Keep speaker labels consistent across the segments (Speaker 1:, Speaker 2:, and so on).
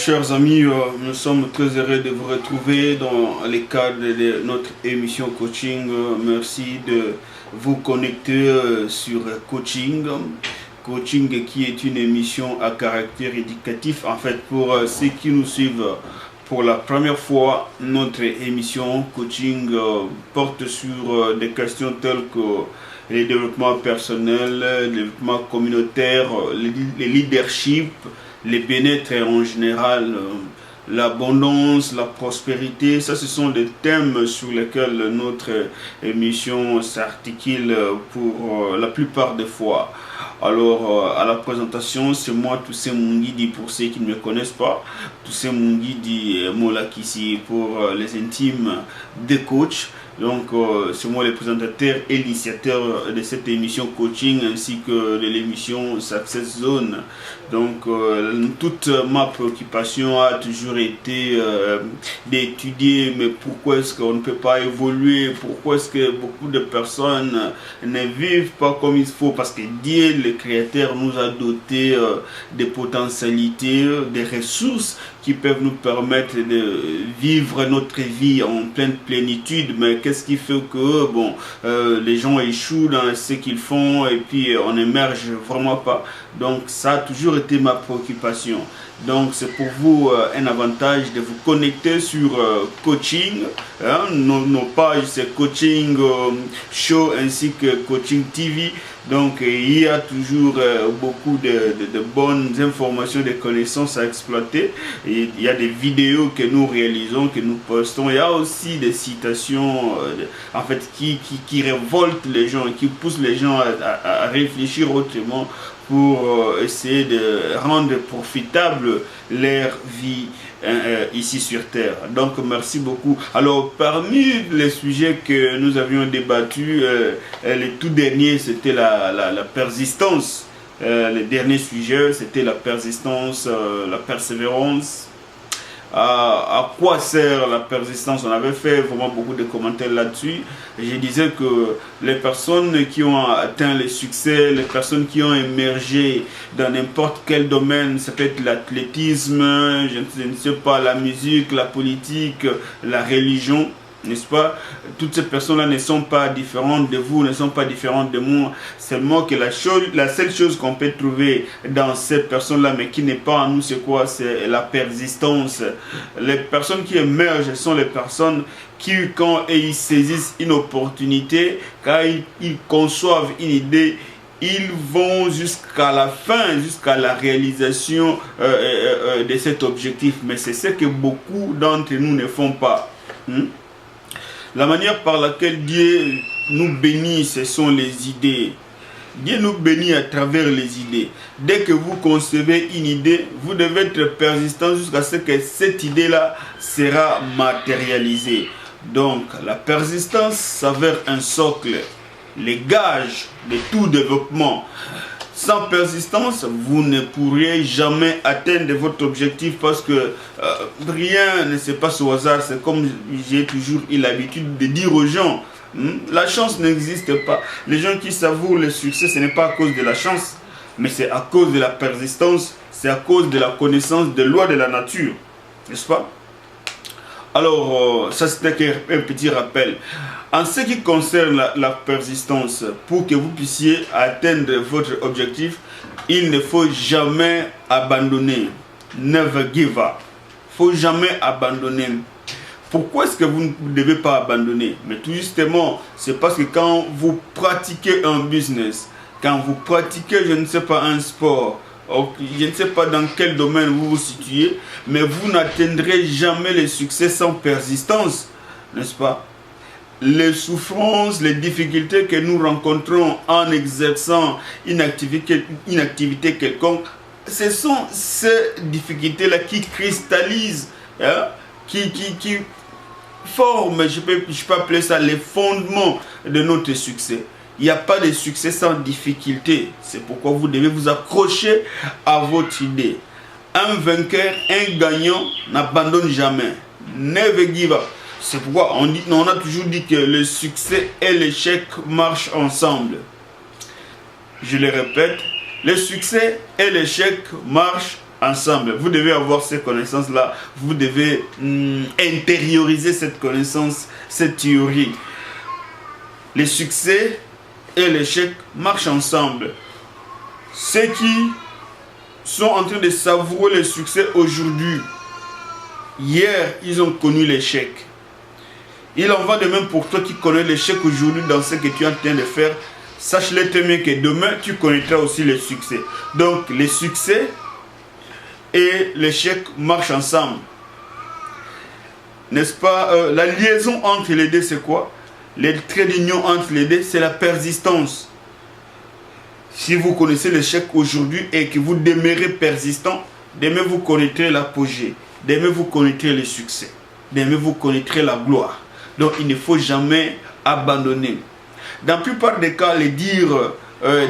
Speaker 1: chers amis, nous sommes très heureux de vous retrouver dans le cadre de notre émission coaching. Merci de vous connecter sur coaching. Coaching qui est une émission à caractère éducatif. En fait, pour ceux qui nous suivent pour la première fois, notre émission coaching porte sur des questions telles que le développement personnel, le développement communautaire, le leadership, les bien-être en général, l'abondance, la prospérité. Ça, ce sont des thèmes sur lesquels notre émission s'articule pour la plupart des fois. Alors, à la présentation, c'est moi, Toussaint Mungidi, pour ceux qui ne me connaissent pas. Toussaint Mungidi Molakisi pour les intimes des coachs. Donc, c'est moi le présentateur et l'initiateur de cette émission coaching ainsi que de l'émission Success Zone. Donc, toute ma préoccupation a toujours été d'étudier, mais pourquoi est-ce qu'on ne peut pas évoluer? Pourquoi est-ce que beaucoup de personnes ne vivent pas comme il faut? Parce que Dieu, le Créateur, nous a doté des potentialités, des ressources qui peuvent nous permettre de vivre notre vie en pleine plénitude. Mais qu'est-ce qui fait que les gens échouent dans ce qu'ils font et puis on n'émerge vraiment pas? Donc ça a toujours été ma préoccupation. Donc c'est pour vous un avantage de vous connecter sur coaching. Nos pages c'est coaching show ainsi que coaching TV. Donc il y a toujours beaucoup de bonnes informations, de connaissances à exploiter. Et il y a des vidéos que nous réalisons, que nous postons. Il y a aussi des citations en fait qui révoltent les gens, qui poussent les gens à réfléchir autrement pour essayer de rendre profitable leur vie ici sur Terre. Donc merci beaucoup. Alors parmi les sujets que nous avions débattus, le tout dernier c'était la persistance. Le dernier sujet c'était la persistance, la persévérance. À quoi sert la persistance? On avait fait vraiment beaucoup de commentaires là-dessus. Je disais que les personnes qui ont atteint le succès, les personnes qui ont émergé dans n'importe quel domaine, ça peut être l'athlétisme, je ne sais pas, la musique, la politique, la religion, n'est-ce pas? Toutes ces personnes-là ne sont pas différentes de vous, ne sont pas différentes de moi. Seulement que la seule chose qu'on peut trouver dans ces personnes-là, mais qui n'est pas en nous, c'est quoi? C'est la persistance. Les personnes qui émergent sont les personnes qui, quand ils saisissent une opportunité, quand ils conçoivent une idée, ils vont jusqu'à la fin, jusqu'à la réalisation de cet objectif. Mais c'est ce que beaucoup d'entre nous ne font pas. La manière par laquelle Dieu nous bénit, ce sont les idées. Dieu nous bénit à travers les idées. Dès que vous concevez une idée, vous devez être persistant jusqu'à ce que cette idée-là sera matérialisée. Donc, la persistance s'avère un socle, le gage de tout développement. Sans persistance, vous ne pourrez jamais atteindre votre objectif parce que rien ne se passe au hasard. C'est comme j'ai toujours eu l'habitude de dire aux gens, la chance n'existe pas. Les gens qui savourent le succès, ce n'est pas à cause de la chance, mais c'est à cause de la persistance, c'est à cause de la connaissance des lois de la nature, n'est-ce pas? Alors, ça c'était un petit rappel. En ce qui concerne la persistance, pour que vous puissiez atteindre votre objectif, il ne faut jamais abandonner. Never give up. Il ne faut jamais abandonner. Pourquoi est-ce que vous ne devez pas abandonner? Mais tout justement, c'est parce que quand vous pratiquez un business, quand vous pratiquez, je ne sais pas, un sport, je ne sais pas dans quel domaine vous vous situez, mais vous n'atteindrez jamais le succès sans persistance, n'est-ce pas? Les souffrances, les difficultés que nous rencontrons en exerçant une activité quelconque, ce sont ces difficultés-là qui cristallisent, qui forment, je peux appeler ça les fondements de notre succès. Il n'y a pas de succès sans difficulté. C'est pourquoi vous devez vous accrocher à votre idée. Un vainqueur, un gagnant n'abandonne jamais. Never give up. C'est pourquoi on a toujours dit que le succès et l'échec marchent ensemble. Je le répète, le succès et l'échec marchent ensemble. Vous devez avoir ces connaissances-là. Vous devez intérioriser cette connaissance, cette théorie. Les succès et l'échec marchent ensemble. Ceux qui sont en train de savourer le succès aujourd'hui, hier, ils ont connu l'échec. Il en va de même pour toi qui connais l'échec aujourd'hui dans ce que tu es en train de faire. Sache-le très bien que demain, tu connaîtras aussi le succès. Donc, les succès et l'échec marchent ensemble. N'est-ce pas? La liaison entre les deux, c'est quoi? Les traits d'union entre les deux, c'est la persistance. Si vous connaissez l'échec aujourd'hui et que vous demeurez persistant, demain vous connaîtrez l'apogée. Demain vous connaîtrez le succès. Demain vous connaîtrez la gloire. Donc, il ne faut jamais abandonner. Dans la plupart des cas, les dire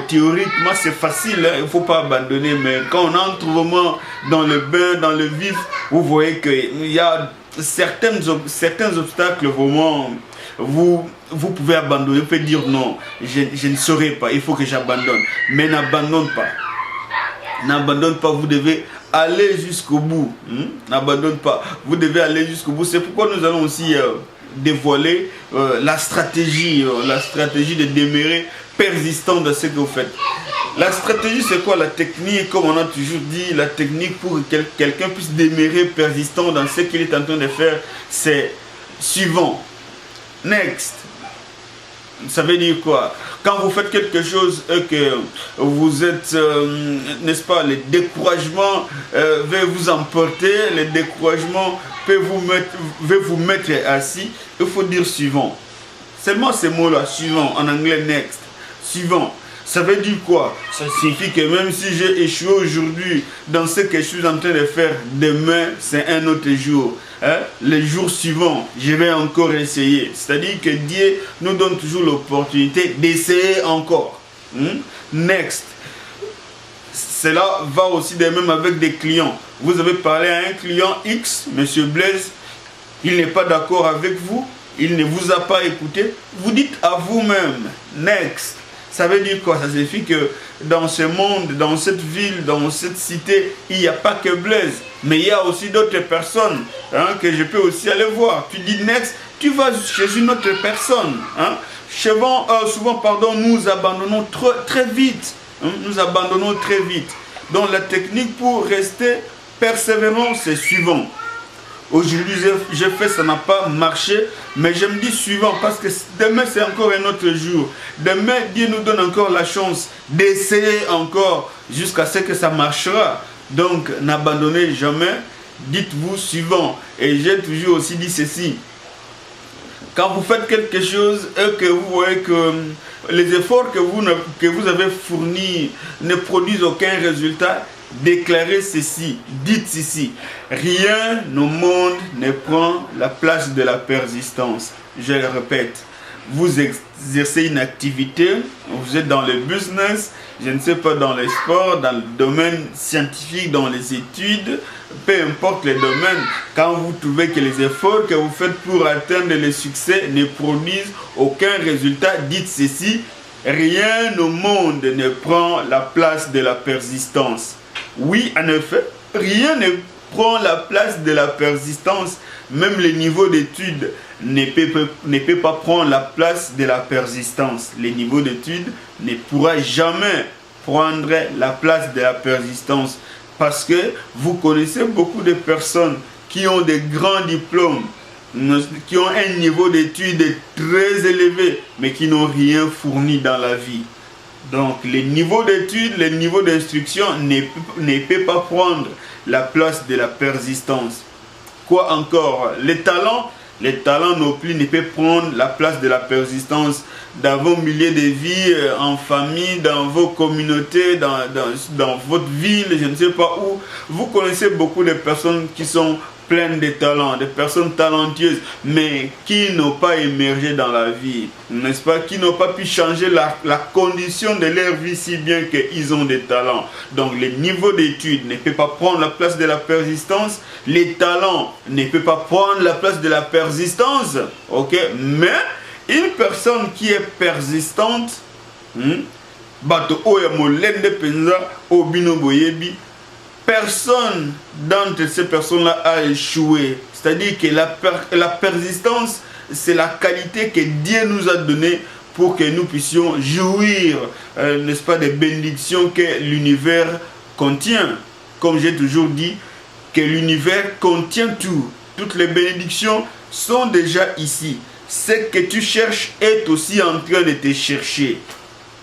Speaker 1: théoriquement, c'est facile, hein, il ne faut pas abandonner. Mais quand on entre vraiment dans le bain, dans le vif, vous voyez qu'il y a certains obstacles vraiment. Vous pouvez abandonner, vous pouvez dire non, je ne saurais pas, il faut que j'abandonne. Mais n'abandonne pas. N'abandonne pas, vous devez aller jusqu'au bout. N'abandonne pas, vous devez aller jusqu'au bout. C'est pourquoi nous allons aussi dévoiler la stratégie de demeurer persistant dans ce que vous faites. La stratégie, c'est quoi? La technique, comme on a toujours dit, la technique pour que quelqu'un puisse demeurer persistant dans ce qu'il est en train de faire, c'est suivant. Next. Ça veut dire quoi? Quand vous faites quelque chose et que vous êtes, n'est-ce pas, le découragement va vous emporter, le découragement peut vous mettre assis, il faut dire suivant. Seulement ces mots-là, suivant, en anglais next, suivant. Ça veut dire quoi? Ça signifie que même si j'ai échoué aujourd'hui dans ce que je suis en train de faire, demain c'est un autre jour. Le jour suivant, je vais encore essayer. C'est-à-dire que Dieu nous donne toujours l'opportunité d'essayer encore. Next. Cela va aussi de même avec des clients. Vous avez parlé à un client X, Monsieur Blaise, il n'est pas d'accord avec vous, il ne vous a pas écouté. Vous dites à vous-même, next. Ça veut dire quoi? Ça signifie que dans ce monde, dans cette ville, dans cette cité, il n'y a pas que Blaise, mais il y a aussi d'autres personnes que je peux aussi aller voir. Tu dis next, tu vas chez une autre personne. Souvent, nous abandonnons très vite. Nous abandonnons très vite. Donc la technique pour rester persévérant, c'est suivant. Aujourd'hui, j'ai fait, ça n'a pas marché, mais je me dis suivant, parce que demain, c'est encore un autre jour. Demain, Dieu nous donne encore la chance d'essayer encore jusqu'à ce que ça marchera. Donc, n'abandonnez jamais, dites-vous suivant. Et j'ai toujours aussi dit ceci. Quand vous faites quelque chose et que vous voyez que les efforts que vous avez fournis ne produisent aucun résultat, déclarez ceci, dites ceci: rien au monde ne prend la place de la persistance. Je le répète, vous exercez une activité, vous êtes dans le business, je ne sais pas, dans le sport, dans le domaine scientifique, dans les études, peu importe le domaine, quand vous trouvez que les efforts que vous faites pour atteindre le succès ne produisent aucun résultat, dites ceci: rien au monde ne prend la place de la persistance. Oui, en effet, rien ne prend la place de la persistance. Même le niveau d'études ne peut pas prendre la place de la persistance. Le niveau d'études ne pourra jamais prendre la place de la persistance. Parce que vous connaissez beaucoup de personnes qui ont des grands diplômes, qui ont un niveau d'études très élevé, mais qui n'ont rien fourni dans la vie. Donc, les niveaux d'études, les niveaux d'instruction ne peuvent pas prendre la place de la persistance. Quoi encore? Les talents non plus ne peuvent prendre la place de la persistance dans vos milieux de vie, en famille, dans vos communautés, dans votre ville, je ne sais pas où. Vous connaissez beaucoup de personnes qui sont pleines de talents, des personnes talentueuses, mais qui n'ont pas émergé dans la vie, n'est-ce pas? Qui n'ont pas pu changer la condition de leur vie si bien qu'ils ont des talents. Donc, le niveau d'études ne peut pas prendre la place de la persistance. Les talents ne peuvent pas prendre la place de la persistance. Ok? Mais une personne qui est persistante, bato oya molende penza obino boyebi, personne d'entre ces personnes-là a échoué. C'est-à-dire que la persistance, c'est la qualité que Dieu nous a donnée pour que nous puissions jouir, n'est-ce pas, des bénédictions que l'univers contient. Comme j'ai toujours dit, que l'univers contient tout. Toutes les bénédictions sont déjà ici. Ce que tu cherches est aussi en train de te chercher.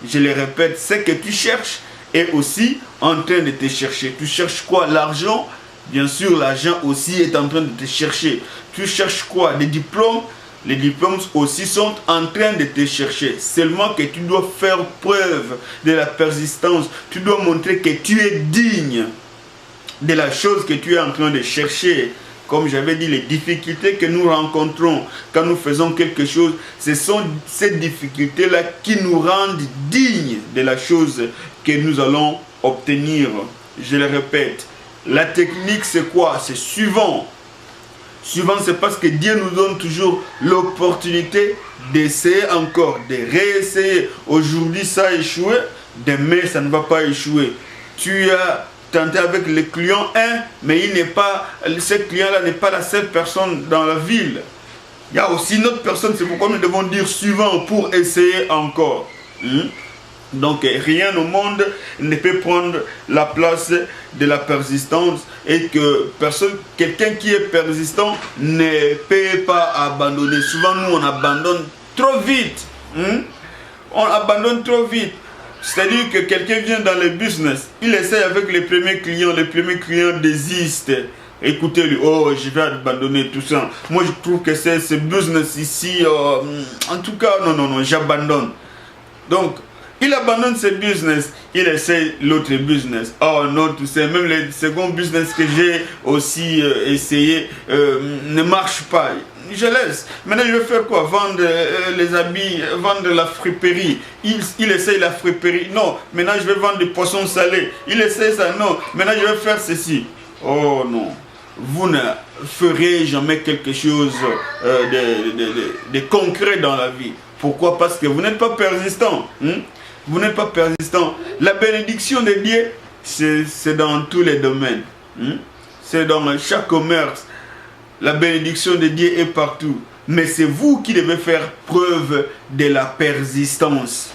Speaker 1: Je le répète, ce que tu cherches est aussi en train de te chercher. Tu cherches quoi? L'argent? Bien sûr, l'argent aussi est en train de te chercher. Tu cherches quoi? Des diplômes? Les diplômes aussi sont en train de te chercher. Seulement que tu dois faire preuve de la persistance. Tu dois montrer que tu es digne de la chose que tu es en train de chercher. Comme j'avais dit, les difficultés que nous rencontrons quand nous faisons quelque chose, ce sont ces difficultés-là qui nous rendent dignes de la chose que nous allons obtenir. Je le répète, la technique c'est quoi? C'est suivant. Suivant, c'est parce que Dieu nous donne toujours l'opportunité d'essayer encore, de réessayer. Aujourd'hui ça a échoué, demain ça ne va pas échouer. Tu as tenté avec le client 1, mais ce client-là n'est pas la seule personne dans la ville. Il y a aussi une autre personne, c'est pourquoi nous devons dire suivant pour essayer encore. Donc rien au monde ne peut prendre la place de la persistance et que quelqu'un qui est persistant ne peut pas abandonner. Souvent nous on abandonne trop vite. On abandonne trop vite. C'est-à-dire que quelqu'un vient dans le business, il essaie avec les premiers clients désistent. Écoutez-lui, oh je vais abandonner tout ça. Moi je trouve que c'est ce business ici, en tout cas non, j'abandonne. Donc, il abandonne ce business, il essaie l'autre business. Oh non, tout ça, même le second business que j'ai aussi essayé ne marche pas. Je laisse. Maintenant, je vais faire quoi? Vendre les habits, vendre la friperie. Il essaye la friperie. Non, maintenant je vais vendre des poissons salés. Il essaye ça. Non, maintenant je vais faire ceci. Oh non. Vous ne ferez jamais quelque chose de concret dans la vie. Pourquoi? Parce que vous n'êtes pas persistant. Vous n'êtes pas persistant. La bénédiction de Dieu, c'est dans tous les domaines. C'est dans chaque commerce. La bénédiction de Dieu est partout. Mais c'est vous qui devez faire preuve de la persistance.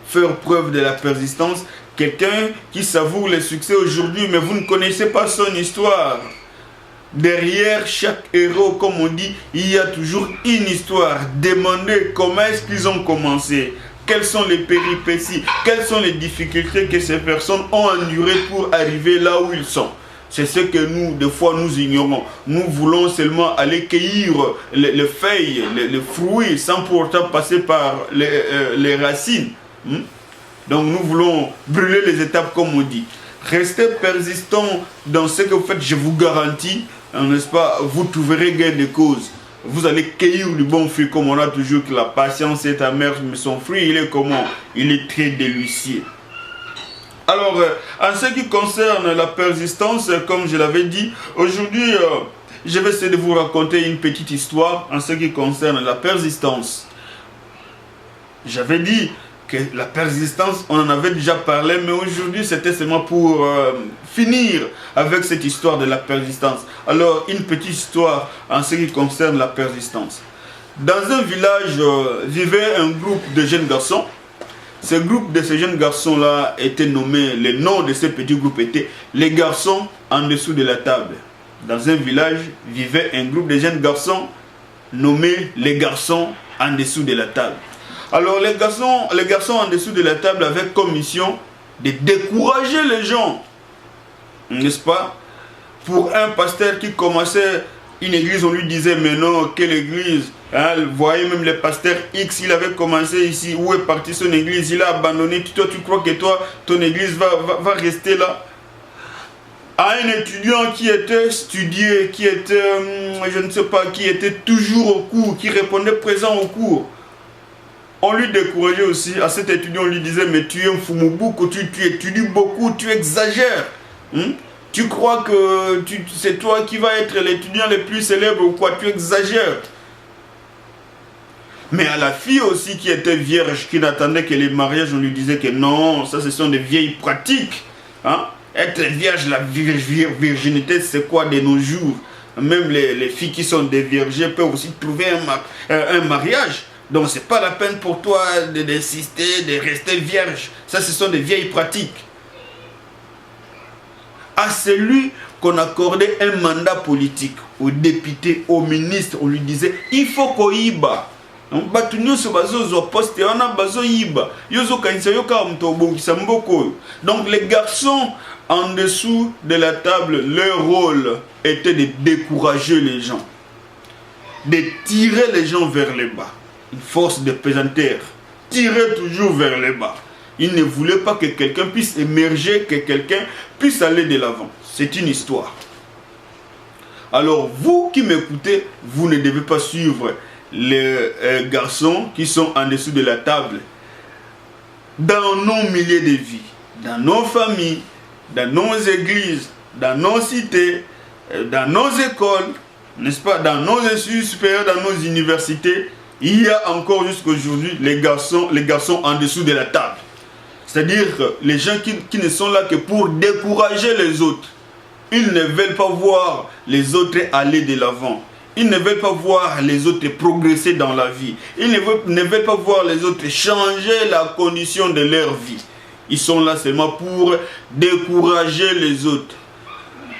Speaker 1: Faire preuve de la persistance. Quelqu'un qui savoure le succès aujourd'hui, mais vous ne connaissez pas son histoire. Derrière chaque héros, comme on dit, il y a toujours une histoire. Demandez comment est-ce qu'ils ont commencé. Quelles sont les péripéties, quelles sont les difficultés que ces personnes ont endurées pour arriver là où ils sont. C'est ce que nous, des fois, nous ignorons. Nous voulons seulement aller cueillir les feuilles, les fruits, sans pour autant passer par les racines. Donc nous voulons brûler les étapes, comme on dit. Restez persistant dans ce que vous faites, je vous garantis, n'est-ce pas, vous trouverez gain de cause. Vous allez cueillir du bon fruit, comme on a toujours que la patience est amère, mais son fruit, il est comment? Il est très délicieux. Alors, en ce qui concerne la persistance, comme je l'avais dit, aujourd'hui, je vais essayer de vous raconter une petite histoire en ce qui concerne la persistance. J'avais dit que la persistance, on en avait déjà parlé, mais aujourd'hui, c'était seulement pour finir avec cette histoire de la persistance. Alors, une petite histoire en ce qui concerne la persistance. Dans un village vivait un groupe de jeunes garçons. Ce groupe de ces jeunes garçons-là était nommé, le nom de ce petit groupe était les garçons en dessous de la table. Dans un village vivait un groupe de jeunes garçons nommés les garçons en dessous de la table. Alors les garçons en dessous de la table avaient comme mission de décourager les gens, n'est-ce pas? Pour un pasteur qui commençait une église, on lui disait mais non, quelle église? Vous voyez même le pasteur X, il avait commencé ici, où est parti son église, il a abandonné, toi tu crois que ton église va rester là? À un étudiant qui était studié, qui était, je ne sais pas, qui était toujours au cours, qui répondait présent au cours, on lui décourageait aussi. À cet étudiant, on lui disait mais tu es un fumubouko, tu étudies beaucoup, tu exagères. Tu crois que c'est toi qui vas être l'étudiant le plus célèbre ou quoi? Tu exagères. Mais à la fille aussi qui était vierge, qui n'attendait que les mariages, on lui disait que non, ça ce sont des vieilles pratiques. Être vierge, la virginité, c'est quoi de nos jours? Même les filles qui sont déviergées peuvent aussi trouver un mariage. Donc c'est pas la peine pour toi d'insister, de rester vierge. Ça, ce sont des vieilles pratiques. À celui qu'on accordait un mandat politique, au député, au ministre, on lui disait, il faut qu'on y bat. Donc les garçons en dessous de la table, leur rôle était de décourager les gens, de tirer les gens vers le bas. Une force de pesanteur, tirer toujours vers le bas. Ils ne voulaient pas que quelqu'un puisse émerger, que quelqu'un puisse aller de l'avant. C'est une histoire. Alors vous qui m'écoutez, vous ne devez pas suivre les garçons qui sont en dessous de la table. Dans nos milieux de vie, dans nos familles, dans nos églises, dans nos cités, dans nos écoles, n'est-ce pas, dans nos instituts supérieurs, dans nos universités, il y a encore jusqu'à aujourd'hui les garçons en dessous de la table. C'est-à-dire les gens qui ne sont là que pour décourager les autres. Ils ne veulent pas voir les autres aller de l'avant. Ils ne veulent pas voir les autres progresser dans la vie. Ils ne veulent pas voir les autres changer la condition de leur vie. Ils sont là seulement pour décourager les autres.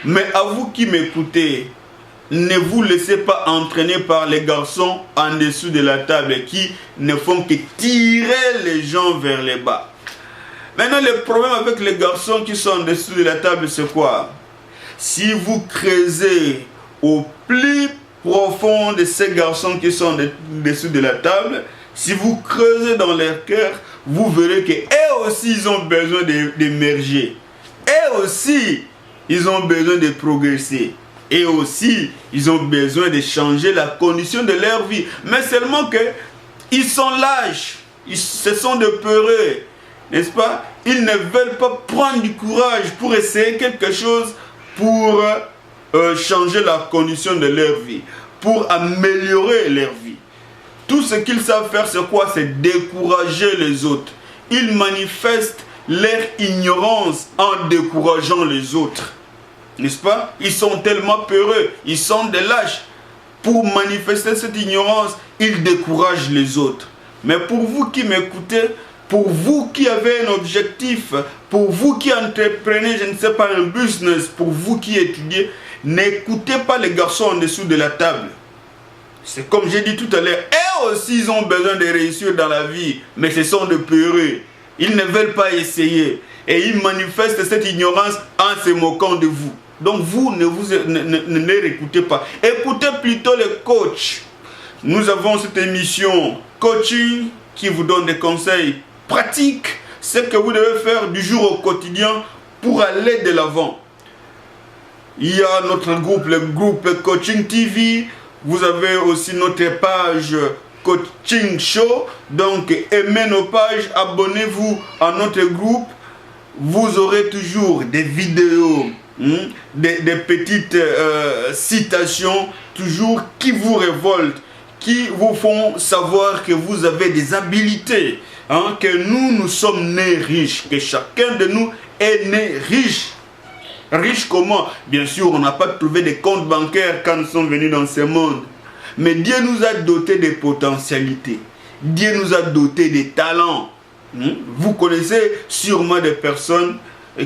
Speaker 1: Mais à vous qui m'écoutez, ne vous laissez pas entraîner par les garçons en dessous de la table qui ne font que tirer les gens vers le bas. Maintenant, le problème avec les garçons qui sont en dessous de la table, c'est quoi? Si vous creusez au plus profond de ces garçons qui sont dessous de la table, si vous creusez dans leur cœur, vous verrez qu'eux aussi, ils ont besoin d'émerger. Eux aussi, ils ont besoin de progresser. Et aussi, ils ont besoin de changer la condition de leur vie. Mais seulement qu'ils sont lâches, ce sont de peureux, n'est-ce pas? Ils ne veulent pas prendre du courage pour essayer quelque chose pour changer la condition de leur vie, pour améliorer leur vie. Tout ce qu'ils savent faire, c'est quoi? C'est décourager les autres. Ils manifestent leur ignorance en décourageant les autres. N'est-ce pas? Ils sont tellement peureux, ils sont des lâches. Pour manifester cette ignorance, ils découragent les autres. Mais pour vous qui m'écoutez, pour vous qui avez un objectif, pour vous qui entreprenez, je ne sais pas, un business, pour vous qui étudiez, n'écoutez pas les garçons en dessous de la table. C'est comme j'ai dit tout à l'heure, eux aussi ils ont besoin de réussir dans la vie, mais ce sont de peureux. Ils ne veulent pas essayer. Et ils manifestent cette ignorance en se moquant de vous. Donc vous ne les écoutez pas. Écoutez plutôt les coachs. Nous avons cette émission coaching qui vous donne des conseils pratiques. Ce que vous devez faire du jour au quotidien pour aller de l'avant. Il y a notre groupe, le groupe Coaching TV. Vous avez aussi notre page Coaching Show. Donc aimez nos pages, abonnez-vous à notre groupe. Vous aurez toujours des vidéos, des petites citations, toujours qui vous révoltent, qui vous font savoir que vous avez des habilités, que nous sommes nés riches, que chacun de nous est né riche. Riche comment? Bien sûr, on n'a pas trouvé des comptes bancaires quand nous sommes venus dans ce monde. Mais Dieu nous a dotés des potentialités. Dieu nous a dotés des talents. Vous connaissez sûrement des personnes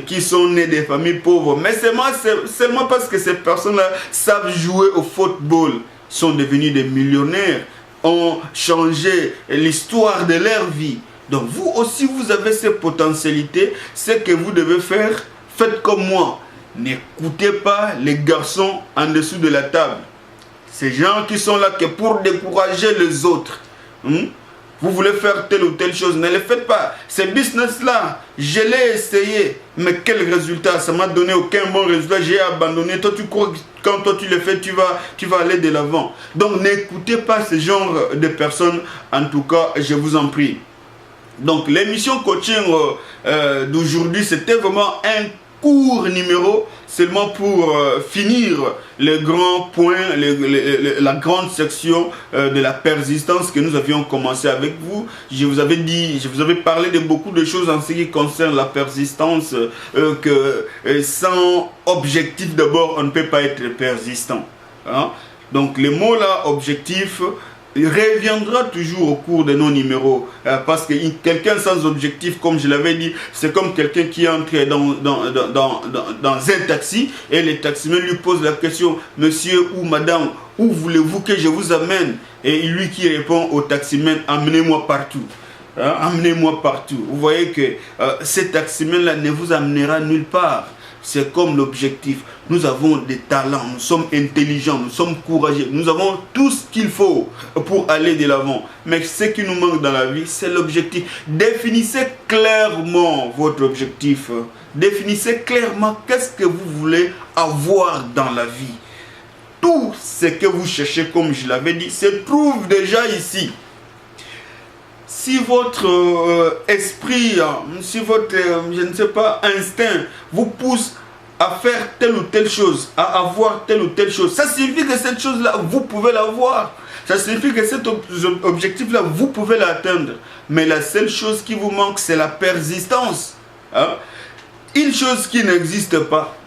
Speaker 1: qui sont nées des familles pauvres. Mais seulement parce que ces personnes-là savent jouer au football, sont devenus des millionnaires, ont changé l'histoire de leur vie. Donc vous aussi, vous avez ces potentialités. Ce que vous devez faire, faites comme moi. N'écoutez pas les garçons en dessous de la table. Ces gens qui sont là que pour décourager les autres. Vous voulez faire telle ou telle chose, ne le faites pas. Ce business-là, je l'ai essayé. Mais quel résultat? Ça m'a donné aucun bon résultat. J'ai abandonné. Toi, tu crois que quand toi tu le fais, tu vas aller de l'avant. Donc, n'écoutez pas ce genre de personnes. En tout cas, je vous en prie. Donc, l'émission coaching d'aujourd'hui, c'était vraiment un court numéro, seulement pour finir les grands points, la grande section de la persistance que nous avions commencé avec vous. Je vous avais parlé de beaucoup de choses en ce qui concerne la persistance, que sans objectif d'abord, on ne peut pas être persistant. Hein? Donc les mots là, objectif, il reviendra toujours au cours de nos numéros, parce que quelqu'un sans objectif, comme je l'avais dit, c'est comme quelqu'un qui entre dans un taxi et le taximan lui pose la question: monsieur ou madame, où voulez-vous que je vous amène? Et lui qui répond au taximan: amenez-moi partout. Hein, amenez-moi partout. Vous voyez que ce taximan là ne vous amènera nulle part. C'est comme l'objectif. Nous avons des talents, nous sommes intelligents, nous sommes courageux, nous avons tout ce qu'il faut pour aller de l'avant. Mais ce qui nous manque dans la vie, c'est l'objectif. Définissez clairement votre objectif. Définissez clairement qu'est-ce que vous voulez avoir dans la vie. Tout ce que vous cherchez, comme je l'avais dit, se trouve déjà ici. Si votre esprit, si votre, je ne sais pas, instinct vous pousse à faire telle ou telle chose, à avoir telle ou telle chose, ça signifie que cette chose-là, vous pouvez l'avoir. Ça signifie que cet objectif-là, vous pouvez l'atteindre. Mais la seule chose qui vous manque, c'est la persistance. Hein? Une chose qui n'existe pas,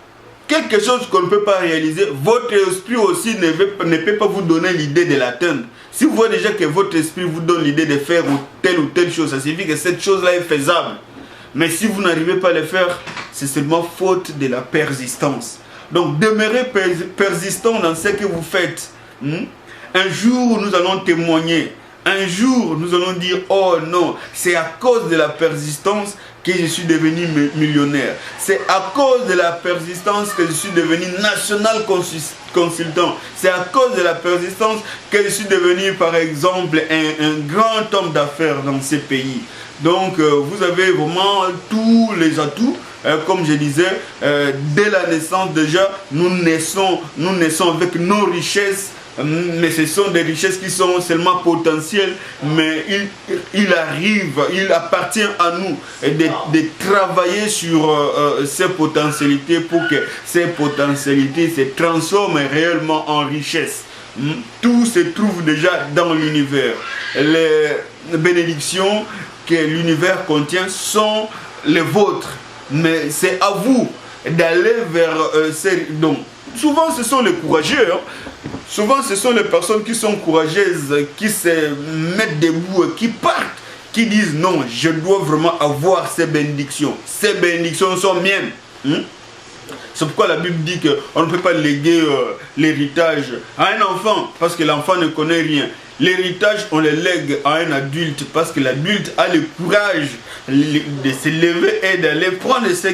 Speaker 1: quelque chose qu'on ne peut pas réaliser, votre esprit aussi ne peut pas vous donner l'idée de l'atteindre. Si vous voyez déjà que votre esprit vous donne l'idée de faire ou telle chose, ça signifie que cette chose-là est faisable. Mais si vous n'arrivez pas à le faire, c'est seulement faute de la persistance. Donc demeurez persistant dans ce que vous faites. Un jour, nous allons témoigner. Un jour, nous allons dire: oh non, c'est à cause de la persistance que je suis devenu millionnaire. C'est à cause de la persistance que je suis devenu national consultant. C'est à cause de la persistance que je suis devenu, par exemple, un grand homme d'affaires dans ces pays. Donc, vous avez vraiment tous les atouts. Comme je disais, dès la naissance déjà, nous naissons avec nos richesses. Mais ce sont des richesses qui sont seulement potentielles, mais il appartient à nous de travailler sur ces potentialités pour que ces potentialités se transforment réellement en richesse. Tout se trouve déjà dans l'univers. Les bénédictions que l'univers contient sont les vôtres, mais c'est à vous d'aller vers ces dons. Souvent, ce sont les courageux. Souvent, ce sont les personnes qui sont courageuses, qui se mettent debout, qui partent, qui disent: non, je dois vraiment avoir ces bénédictions. Ces bénédictions sont miennes. C'est pourquoi la Bible dit qu'on ne peut pas léguer l'héritage à un enfant, parce que l'enfant ne connaît rien. L'héritage, on le lègue à un adulte, parce que l'adulte a le courage de se lever et d'aller prendre ce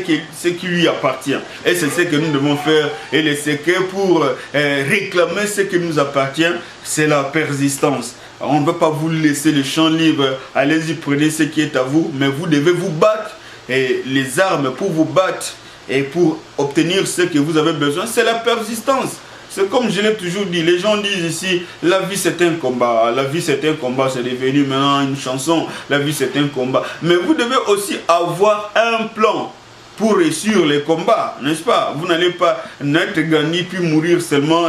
Speaker 1: qui lui appartient. Et c'est ce que nous devons faire. Et le secret pour réclamer ce qui nous appartient, c'est la persistance. On ne veut pas vous laisser le champ libre. Allez-y, prenez ce qui est à vous, mais vous devez vous battre. Et les armes pour vous battre et pour obtenir ce que vous avez besoin, c'est la persistance. C'est comme je l'ai toujours dit, les gens disent ici: la vie c'est un combat, la vie c'est un combat, c'est devenu maintenant une chanson, la vie c'est un combat. Mais vous devez aussi avoir un plan pour réussir les combats, n'est-ce pas? Vous n'allez pas naître, gagner puis mourir seulement.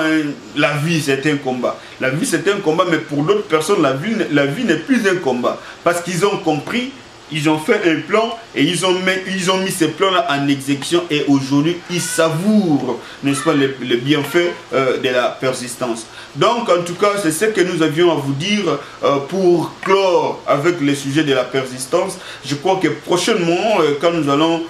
Speaker 1: La vie c'est un combat. La vie c'est un combat, mais pour d'autres personnes, la vie n'est plus un combat. Parce qu'ils ont compris, ils ont fait un plan et ils ont mis ces plans-là en exécution, et aujourd'hui, ils savourent, n'est-ce pas, les bienfaits de la persistance. Donc, en tout cas, c'est ce que nous avions à vous dire pour clore avec le sujet de la persistance. Je crois que prochainement, quand nous allons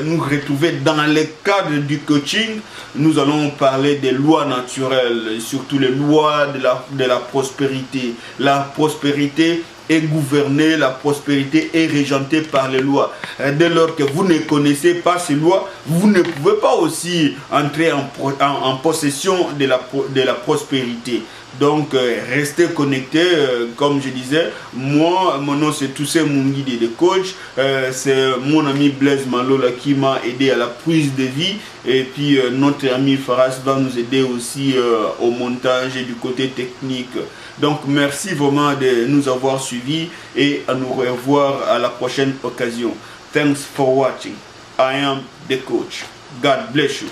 Speaker 1: nous retrouver dans le cadre du coaching, nous allons parler des lois naturelles, surtout les lois de la prospérité. La prospérité est gouvernée, la prospérité est régentée par les lois. Dès lors que vous ne connaissez pas ces lois, vous ne pouvez pas aussi entrer en possession de la prospérité. Donc, restez connectés, comme je disais. Moi, mon nom c'est Toussaint Mungidi de coach. C'est mon ami Blaise Malola qui m'a aidé à la prise de vie. Et puis, notre ami Faras va nous aider aussi au montage et du côté technique. Donc, merci vraiment de nous avoir suivis et à nous revoir à la prochaine occasion. Thanks for watching. I am the coach. God bless you.